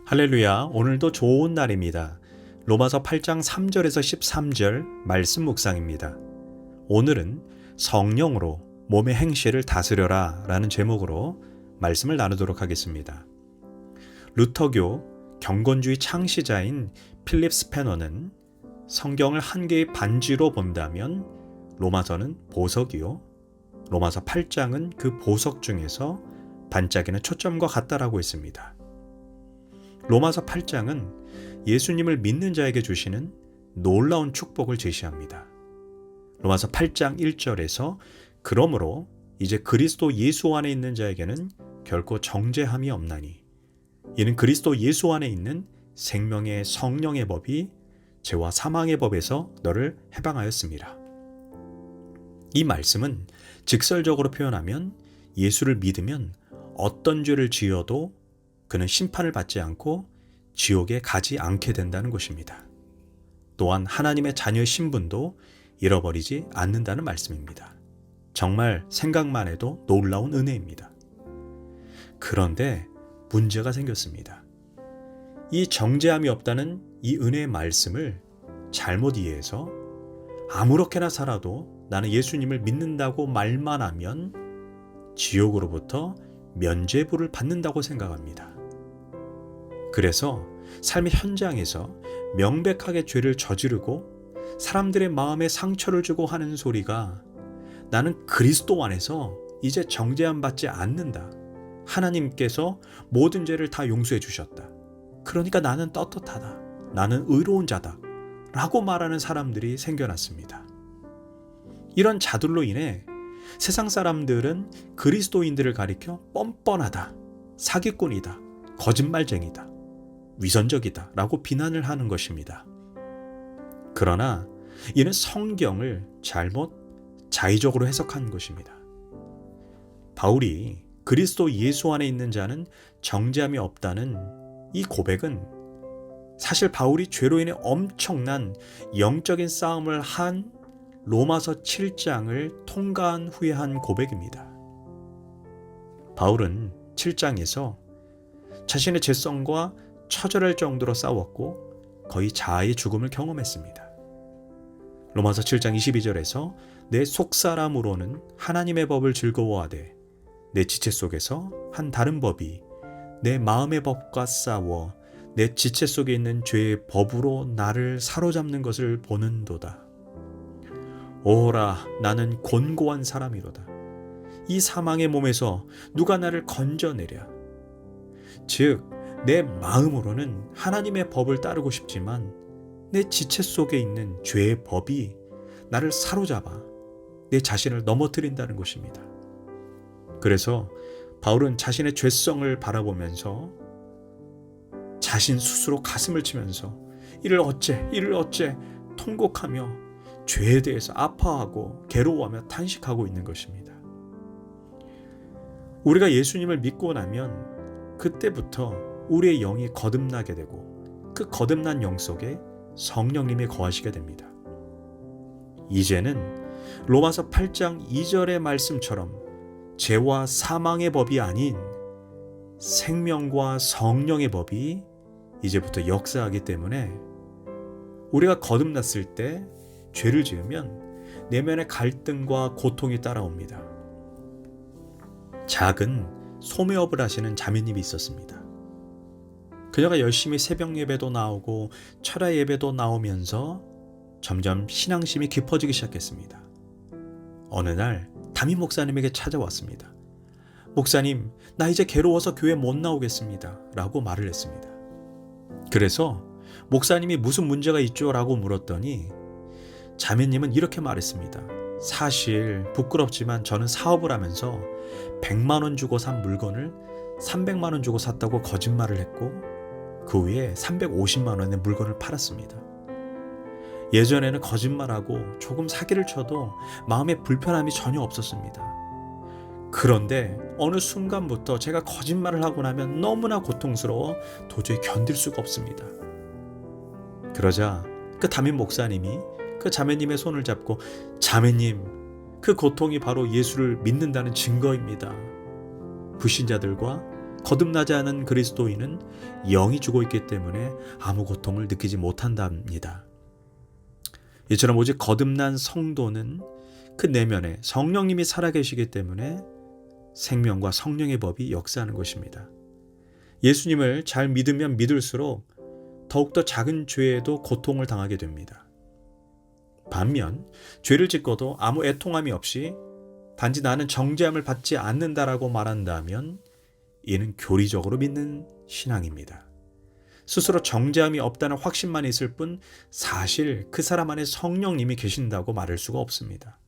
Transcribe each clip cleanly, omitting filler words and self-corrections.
할렐루야, 오늘도 좋은 날입니다. 로마서 8장 3절에서 13절 말씀 묵상입니다. 오늘은 성령으로 몸의 행실을 다스려라 라는 제목으로 말씀을 나누도록 하겠습니다. 루터교 경건주의 창시자인 필립 스패너는 성경을 한 개의 반지로 본다면 로마서는 보석이요, 로마서 8장은 그 보석 중에서 반짝이는 초점과 같다라고 했습니다. 로마서 8장은 예수님을 믿는 자에게 주시는 놀라운 축복을 제시합니다. 로마서 8장 1절에서 그러므로 이제 그리스도 예수 안에 있는 자에게는 결코 정죄함이 없나니 이는 그리스도 예수 안에 있는 생명의 성령의 법이 죄와 사망의 법에서 너를 해방하였습니다. 이 말씀은 직설적으로 표현하면 예수를 믿으면 어떤 죄를 지어도 그는 심판을 받지 않고 지옥에 가지 않게 된다는 것입니다. 또한 하나님의 자녀의 신분도 잃어버리지 않는다는 말씀입니다. 정말 생각만 해도 놀라운 은혜입니다. 그런데 문제가 생겼습니다. 이 정죄함이 없다는 이 은혜의 말씀을 잘못 이해해서 아무렇게나 살아도 나는 예수님을 믿는다고 말만 하면 지옥으로부터 면죄부를 받는다고 생각합니다. 그래서 삶의 현장에서 명백하게 죄를 저지르고 사람들의 마음에 상처를 주고 하는 소리가 나는 그리스도 안에서 이제 정죄함 받지 않는다. 하나님께서 모든 죄를 다 용서해 주셨다. 그러니까 나는 떳떳하다. 나는 의로운 자다. 라고 말하는 사람들이 생겨났습니다. 이런 자들로 인해 세상 사람들은 그리스도인들을 가리켜 뻔뻔하다, 사기꾼이다, 거짓말쟁이다, 위선적이다 라고 비난을 하는 것입니다. 그러나 이는 성경을 잘못 자의적으로 해석한 것입니다. 바울이 그리스도 예수 안에 있는 자는 정죄함이 없다는 이 고백은 사실 바울이 죄로 인해 엄청난 영적인 싸움을 한 로마서 7장을 통과한 후에 한 고백입니다. 바울은 7장에서 자신의 죄성과 처절할 정도로 싸웠고 거의 자아의 죽음을 경험했습니다. 로마서 7장 22절에서 내 속사람으로는 하나님의 법을 즐거워하되 내 지체 속에서 한 다른 법이 내 마음의 법과 싸워 내 지체 속에 있는 죄의 법으로 나를 사로잡는 것을 보는도다. 오라, 나는 곤고한 사람이로다. 이 사망의 몸에서 누가 나를 건져내랴. 즉 내 마음으로는 하나님의 법을 따르고 싶지만 내 지체 속에 있는 죄의 법이 나를 사로잡아 내 자신을 넘어뜨린다는 것입니다. 그래서 바울은 자신의 죄성을 바라보면서 자신 스스로 가슴을 치면서 이를 어째 통곡하며 죄에 대해서 아파하고 괴로워하며 탄식하고 있는 것입니다. 우리가 예수님을 믿고 나면 그때부터 우리의 영이 거듭나게 되고 그 거듭난 영 속에 성령님이 거하시게 됩니다. 이제는 로마서 8장 2절의 말씀처럼 죄와 사망의 법이 아닌 생명과 성령의 법이 이제부터 역사하기 때문에 우리가 거듭났을 때 죄를 지으면 내면의 갈등과 고통이 따라옵니다. 작은 소매업을 하시는 자매님이 있었습니다. 그녀가 열심히 새벽 예배도 나오고 철야 예배도 나오면서 점점 신앙심이 깊어지기 시작했습니다. 어느 날 담임 목사님에게 찾아왔습니다. 목사님, 나 이제 괴로워서 교회 못 나오겠습니다. 라고 말을 했습니다. 그래서 목사님이 무슨 문제가 있죠? 라고 물었더니 자매님은 이렇게 말했습니다. 사실 부끄럽지만 저는 사업을 하면서 100만 원 주고 산 물건을 300만 원 주고 샀다고 거짓말을 했고 그 후에 350만 원의 물건을 팔았습니다. 예전에는 거짓말하고 조금 사기를 쳐도 마음에 불편함이 전혀 없었습니다. 그런데 어느 순간부터 제가 거짓말을 하고 나면 너무나 고통스러워 도저히 견딜 수가 없습니다. 그러자 그 담임 목사님이 그 자매님의 손을 잡고 자매님, 그 고통이 바로 예수를 믿는다는 증거입니다. 불신자들과 거듭나지 않은 그리스도인은 영이 죽어 있기 때문에 아무 고통을 느끼지 못한답니다. 이처럼 오직 거듭난 성도는 그 내면에 성령님이 살아계시기 때문에 생명과 성령의 법이 역사하는 것입니다. 예수님을 잘 믿으면 믿을수록 더욱더 작은 죄에도 고통을 당하게 됩니다. 반면 죄를 짓고도 아무 애통함이 없이 단지 나는 정죄함을 받지 않는다라고 말한다면 이는 교리적으로 믿는 신앙입니다. 스스로 정죄함이 없다는 확신만 있을 뿐 사실 그 사람 안에 성령님이 계신다고 말할 수가 없습니다.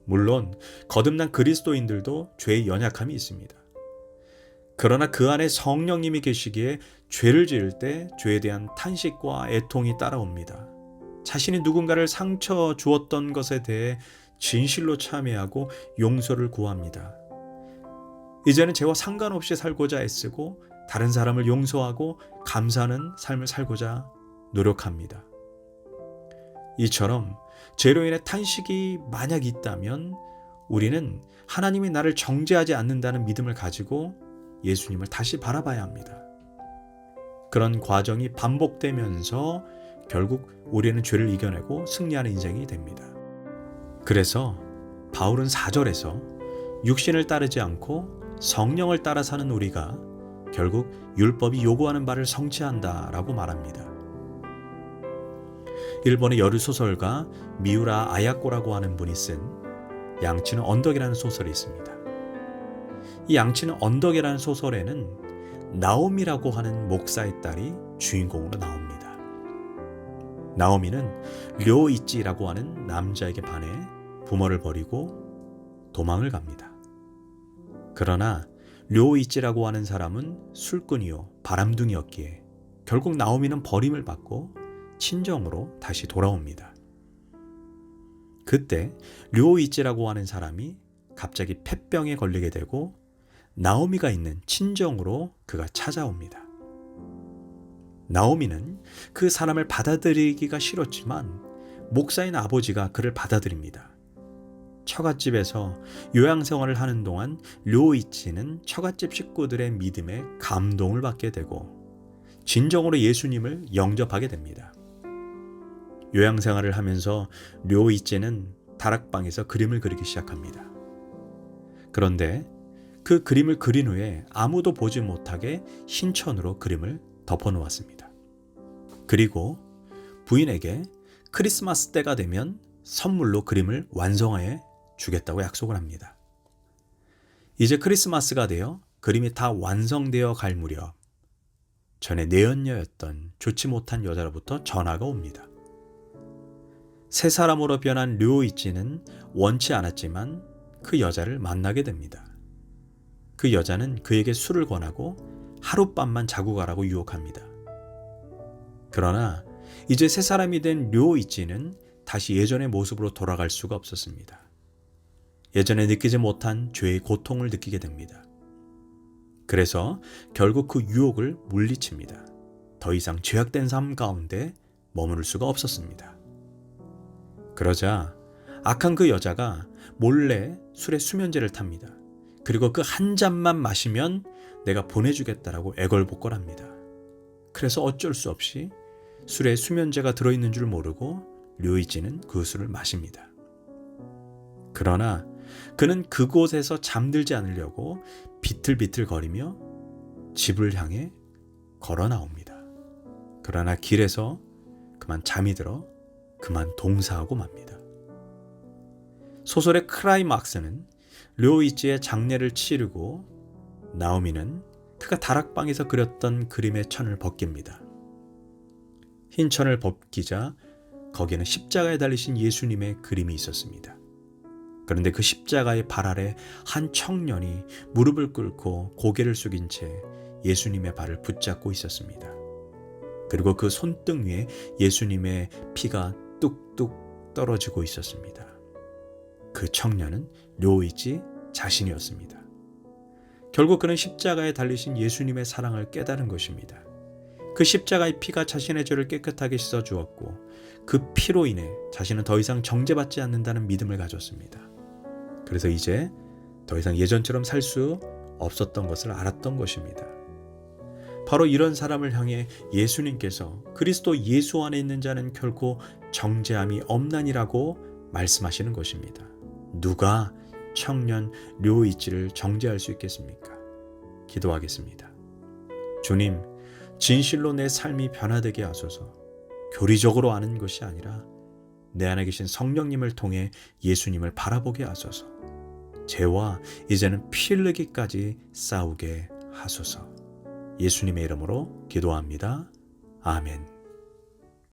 물론 거듭난 그리스도인들도 죄의 연약함이 있습니다. 그러나 그 안에 성령님이 계시기에 죄를 지을 때 죄에 대한 탄식과 애통이 따라옵니다. 자신이 누군가를 상처 주었던 것에 대해 진실로 참회하고 용서를 구합니다. 이제는 죄와 상관없이 살고자 애쓰고 다른 사람을 용서하고 감사하는 삶을 살고자 노력합니다. 이처럼 죄로 인해 탄식이 만약 있다면 우리는 하나님이 나를 정죄하지 않는다는 믿음을 가지고 예수님을 다시 바라봐야 합니다. 그런 과정이 반복되면서 결국 우리는 죄를 이겨내고 승리하는 인생이 됩니다. 그래서 바울은 4절에서 육신을 따르지 않고 성령을 따라 사는 우리가 결국 율법이 요구하는 바를 성취한다라고 말합니다. 일본의 여류소설가 미우라 아야코라고 하는 분이 쓴 양치는 언덕이라는 소설이 있습니다. 이 양치는 언덕이라는 소설에는 나오미라고 하는 목사의 딸이 주인공으로 나옵니다. 나오미는 료이찌라고 하는 남자에게 반해 부모를 버리고 도망을 갑니다. 그러나 료이찌라고 하는 사람은 술꾼이요 바람둥이였기에 결국 나오미는 버림을 받고 친정으로 다시 돌아옵니다. 그때 료이찌라고 하는 사람이 갑자기 폐병에 걸리게 되고 나오미가 있는 친정으로 그가 찾아옵니다. 나오미는 그 사람을 받아들이기가 싫었지만 목사인 아버지가 그를 받아들입니다. 처갓집에서 요양생활을 하는 동안 료이치는 처갓집 식구들의 믿음에 감동을 받게 되고 진정으로 예수님을 영접하게 됩니다. 요양생활을 하면서 료이치는 다락방에서 그림을 그리기 시작합니다. 그런데 그 그림을 그린 후에 아무도 보지 못하게 흰천으로 그림을 덮어놓았습니다. 그리고 부인에게 크리스마스 때가 되면 선물로 그림을 완성해 주겠다고 약속을 합니다. 이제 크리스마스가 되어 그림이 다 완성되어 갈 무렵 전에 내연녀였던 좋지 못한 여자로부터 전화가 옵니다. 새 사람으로 변한 료이치는 원치 않았지만 그 여자를 만나게 됩니다. 그 여자는 그에게 술을 권하고 하룻밤만 자고 가라고 유혹합니다. 그러나 이제 새 사람이 된 료이치는 다시 예전의 모습으로 돌아갈 수가 없었습니다. 예전에 느끼지 못한 죄의 고통을 느끼게 됩니다. 그래서 결국 그 유혹을 물리칩니다. 더 이상 죄악된 삶 가운데 머무를 수가 없었습니다. 그러자 악한 그 여자가 몰래 술에 수면제를 탑니다. 그리고 그 한 잔만 마시면 내가 보내주겠다라고 애걸복걸합니다. 그래서 어쩔 수 없이 술에 수면제가 들어있는 줄 모르고 료이지는 그 술을 마십니다. 그러나 그는 그곳에서 잠들지 않으려고 비틀비틀거리며 집을 향해 걸어 나옵니다. 그러나 길에서 그만 잠이 들어 그만 동사하고 맙니다. 소설의 클라이막스는 료이치의 장례를 치르고 나오미는 그가 다락방에서 그렸던 그림의 천을 벗깁니다. 흰 천을 벗기자 거기에는 십자가에 달리신 예수님의 그림이 있었습니다. 그런데 그 십자가의 발 아래 한 청년이 무릎을 꿇고 고개를 숙인 채 예수님의 발을 붙잡고 있었습니다. 그리고 그 손등 위에 예수님의 피가 뚝뚝 떨어지고 있었습니다. 그 청년은 료이치 자신이었습니다. 결국 그는 십자가에 달리신 예수님의 사랑을 깨달은 것입니다. 그 십자가의 피가 자신의 죄를 깨끗하게 씻어주었고 그 피로 인해 자신은 더 이상 정죄받지 않는다는 믿음을 가졌습니다. 그래서 이제 더 이상 예전처럼 살 수 없었던 것을 알았던 것입니다. 바로 이런 사람을 향해 예수님께서 그리스도 예수 안에 있는 자는 결코 정죄함이 없나니라고 말씀하시는 것입니다. 누가 청년 류이치를 정죄할 수 있겠습니까? 기도하겠습니다. 주님, 진실로 내 삶이 변화되게 하소서. 교리적으로 아는 것이 아니라 내 안에 계신 성령님을 통해 예수님을 바라보게 하소서. 죄와 이제는 피 흘리기까지 싸우게 하소서. 예수님의 이름으로 기도합니다. 아멘.